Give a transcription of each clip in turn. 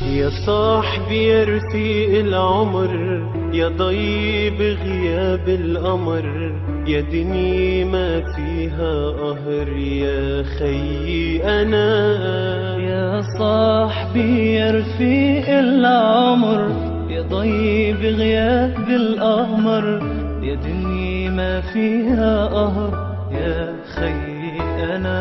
يا صاحبي يا رفيق العمر، يا ضيب غياب القمر، يا دنيا ما فيها قهر، يا خيي أنا. يا صاحبي يا رفيق العمر، يا ضيب غياب القمر، يا دنيا ما فيها قهر، يا خيي أنا.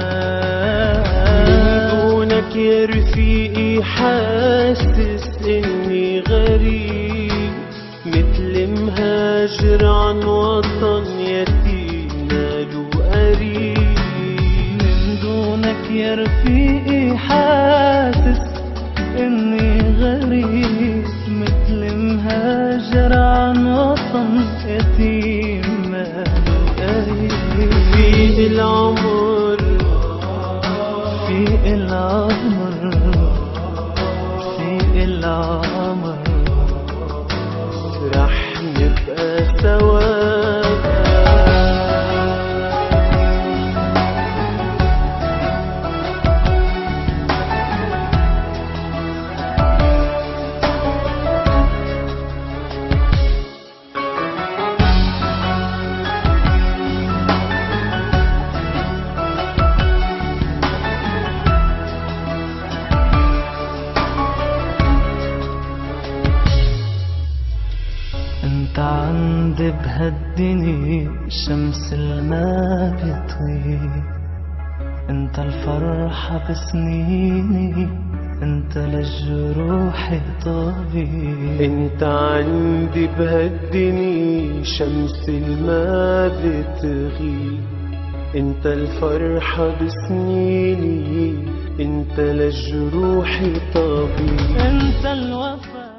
من دونك يا رفيقي حاسس إني غريب، مثل مهاجر عن وطن يتيم ماله قريب. من دونك يا رفيقي حاسس إني غريب، مثل مهاجر عن وطن يتيم ماله قريب. رفيق العمر، رفيق العمر، رفيق العمر، رح نبقى سوا. انت عندي بهالدنيا شمس الما بيطيب، انت الفرحة بسنيني، انت للجروح طبيب. انت عندي بهالدنيا شمس الما بتغيب، انت الفرحة بسنيني، انت للجروح طبيب. انت الوفا